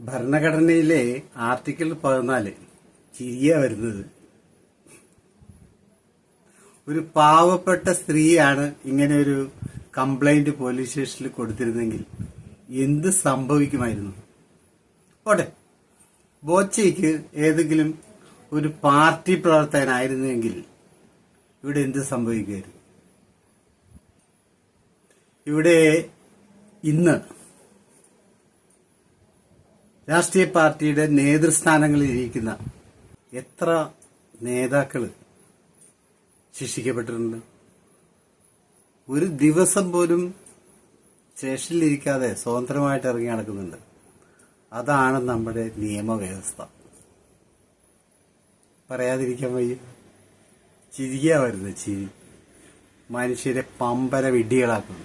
ഭരണഘടനയിലെ ആർട്ടിക്കിൾ 14 ചിരിയാ വരുന്നത്. ഒരു പാവപ്പെട്ട സ്ത്രീയാണ് ഇങ്ങനെ ഒരു കംപ്ലൈന്റ് പോലീസ് സ്റ്റേഷനിൽ കൊടുത്തിരുന്നെങ്കിൽ എന്ത് സംഭവിക്കുമായിരുന്നു? ഓടെ ബോച്ചയ്ക്ക് ഏതെങ്കിലും ഒരു പാർട്ടി പ്രവർത്തകനായിരുന്നെങ്കിൽ ഇവിടെ എന്ത് സംഭവിക്കുമായിരുന്നു? ഇവിടെ ഇന്ന് രാഷ്ട്രീയ പാർട്ടിയുടെ നേതൃസ്ഥാനങ്ങളിൽ ഇരിക്കുന്ന എത്ര നേതാക്കള് ശിക്ഷിക്കപ്പെട്ടിട്ടുണ്ട്? ഒരു ദിവസം പോലും സ്റ്റേഷനിലിരിക്കാതെ സ്വതന്ത്രമായിട്ട് ഇറങ്ങി നടക്കുന്നുണ്ട്. അതാണ് നമ്മുടെ നിയമവ്യവസ്ഥ. പറയാതിരിക്കാൻ വയ്യ. ചിരിയാ വരുന്നത് ചിരി. മനുഷ്യരെ പമ്പര വിഡ്ഢികളാക്കുന്നു.